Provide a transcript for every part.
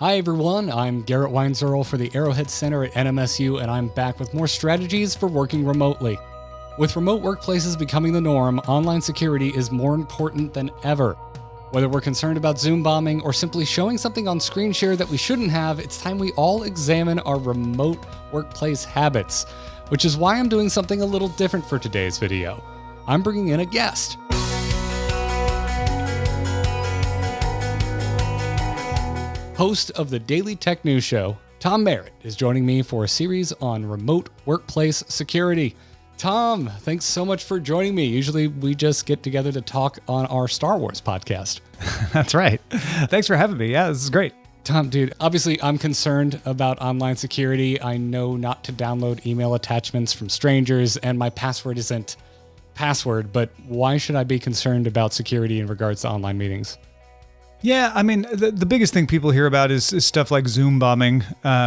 Hi everyone, I'm Garrett Weinzierl for the Arrowhead Center at NMSU, and I'm back with more strategies for working remotely. With remote workplaces becoming the norm, online security is more important than ever. Whether we're concerned about Zoom bombing or simply showing something on screen share that we shouldn't have, it's time we all examine our remote workplace habits, which is why I'm doing something a little different for today's video. I'm bringing in a guest. Host of the Daily Tech News Show, Tom Merritt, is joining me for a series on remote workplace security. Tom, thanks so much for joining me. Usually we just get together to talk on our Star Wars podcast. That's right. Thanks for having me. Yeah, this is great. Tom, dude, obviously I'm concerned about online security. I know not to download email attachments from strangers, and my password isn't password, but why should I be concerned about security in regards to online meetings? Yeah, I mean, the biggest thing people hear about is stuff like Zoom bombing,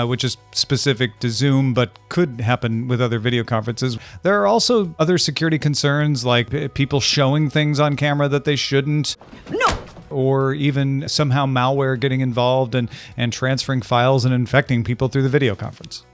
which is specific to Zoom, but could happen with other video conferences. There are also other security concerns like people showing things on camera that they shouldn't. No! Or even somehow malware getting involved and transferring files and infecting people through the video conference.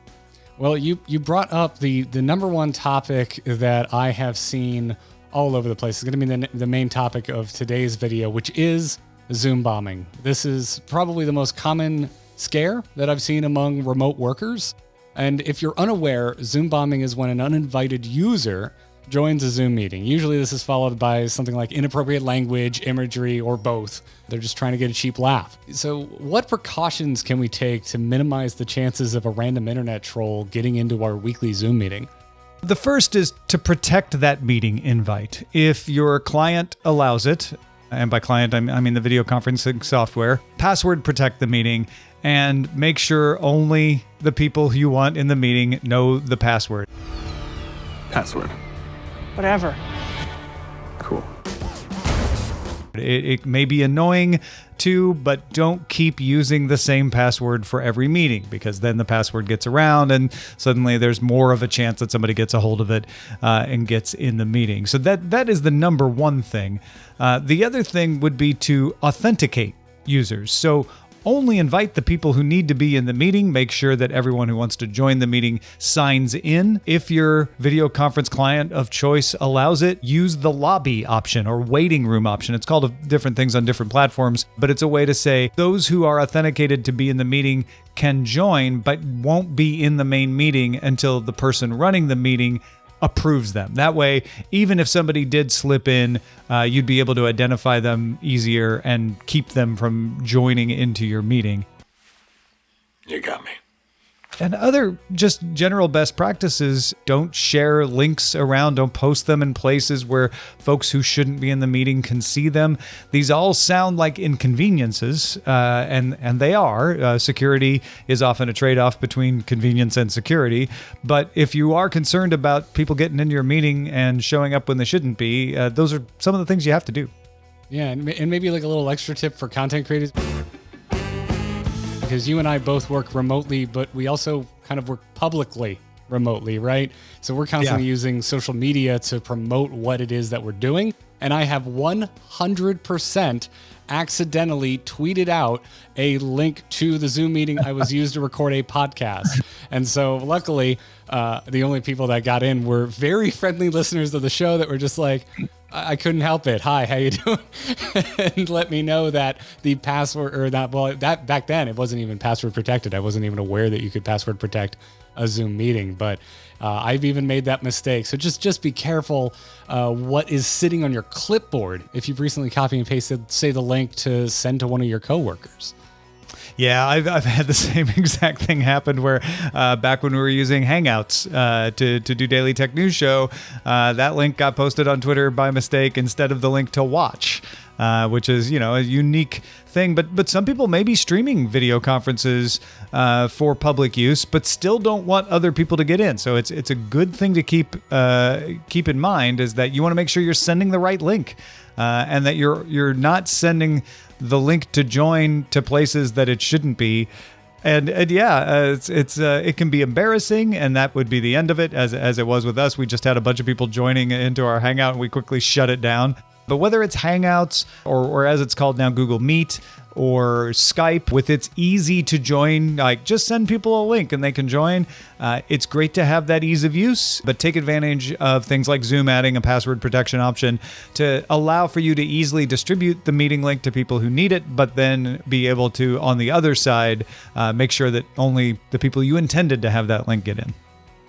Well, you brought up the number one topic that I have seen all over the place. It's going to be the main topic of today's video, which is Zoom bombing. This is probably the most common scare that I've seen among remote workers. And if you're unaware, Zoom bombing is when an uninvited user joins a Zoom meeting. Usually this is followed by something like inappropriate language, imagery, or both. They're just trying to get a cheap laugh. So what precautions can we take to minimize the chances of a random internet troll getting into our weekly Zoom meeting? The first is to protect that meeting invite. If your client allows it, and by client, I mean the video conferencing software, password protect the meeting and make sure only the people you want in the meeting know the password. Password. Whatever. Cool. It may be annoying too, but don't keep using the same password for every meeting because then the password gets around and suddenly there's more of a chance that somebody gets a hold of it and gets in the meeting. So that is the number one thing. The other thing would be to authenticate users. So only invite the people who need to be in the meeting. Make sure that everyone who wants to join the meeting signs in. If your video conference client of choice allows it, use the lobby option or waiting room option. It's called different things on different platforms, but it's a way to say those who are authenticated to be in the meeting can join, but won't be in the main meeting until the person running the meeting approves them. That way, even if somebody did slip in, you'd be able to identify them easier and keep them from joining into your meeting. You got me. And other just general best practices, don't share links around, don't post them in places where folks who shouldn't be in the meeting can see them. These all sound like inconveniences, and they are. Security is often a trade-off between convenience and security. But if you are concerned about people getting into your meeting and showing up when they shouldn't be, those are some of the things you have to do. Yeah, and maybe like a little extra tip for content creators. Because you and I both work remotely, but we also kind of work publicly remotely, right? So we're constantly using social media to promote what it is that we're doing. And I have 100% accidentally tweeted out a link to the Zoom meeting I was used to record a podcast. And so luckily, the only people that got in were very friendly listeners of the show that were just like, I couldn't help it. Hi, how you doing? And let me know that the password or that back then it wasn't even password protected. I wasn't even aware that you could password protect a Zoom meeting, but I've even made that mistake. So just be careful what is sitting on your clipboard if you've recently copied and pasted, say, the link to send to one of your coworkers. Yeah, I've had the same exact thing happen where back when we were using Hangouts to do Daily Tech News Show, that link got posted on Twitter by mistake instead of the link to watch, which is, a unique thing. But some people may be streaming video conferences for public use, but still don't want other people to get in. So it's a good thing to keep in mind is that you want to make sure you're sending the right link and that you're not sending the link to join to places that it shouldn't be. And it can be embarrassing, and that would be the end of it, as it was with us. We just had a bunch of people joining into our Hangout, and we quickly shut it down. But whether it's Hangouts or as it's called now, Google Meet or Skype, with its easy to join, like just send people a link and they can join. It's great to have that ease of use, but take advantage of things like Zoom adding a password protection option to allow for you to easily distribute the meeting link to people who need it, but then be able to, on the other side, make sure that only the people you intended to have that link get in.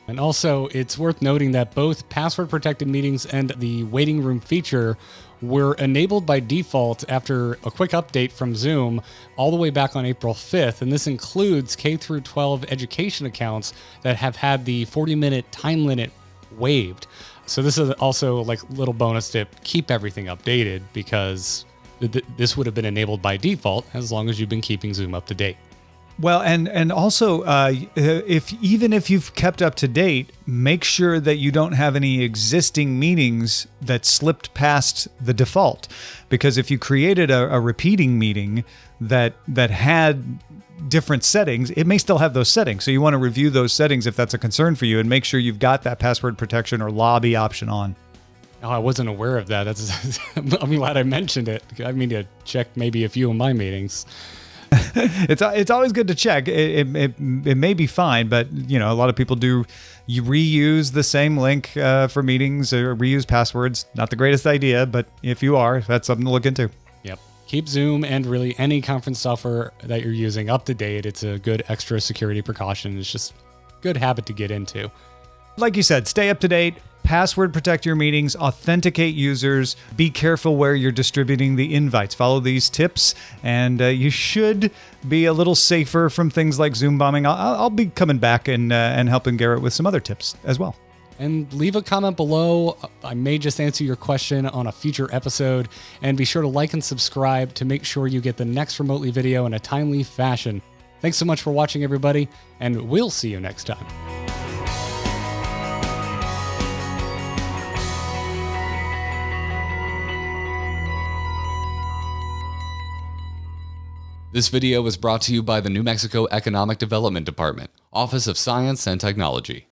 And also, it's worth noting that both password-protected meetings and the waiting room feature were enabled by default after a quick update from Zoom all the way back on April 5th. And this includes K through 12 education accounts that have had the 40-minute time limit waived. So this is also like a little bonus to keep everything updated, because this would have been enabled by default as long as you've been keeping Zoom up to date. Well, and also, if you've kept up to date, make sure that you don't have any existing meetings that slipped past the default. Because if you created a repeating meeting that had different settings, it may still have those settings. So you want to review those settings if that's a concern for you, and make sure you've got that password protection or lobby option on. Oh, I wasn't aware of that. I'm glad I mentioned it. I mean to check maybe a few of my meetings. It's always good to check. It may be fine, but a lot of people do reuse the same link for meetings or reuse passwords. Not the greatest idea, but if you are, that's something to look into. Yep. Keep Zoom and really any conference software that you're using up to date. It's a good extra security precaution. It's just a good habit to get into. Like you said, stay up to date. Password protect your meetings, authenticate users, be careful where you're distributing the invites. Follow these tips, and you should be a little safer from things like Zoom bombing. I'll be coming back and helping Garrett with some other tips as well. And leave a comment below. I may just answer your question on a future episode. And be sure to like and subscribe to make sure you get the next remotely video in a timely fashion. Thanks so much for watching, everybody, and we'll see you next time. This video was brought to you by the New Mexico Economic Development Department, Office of Science and Technology.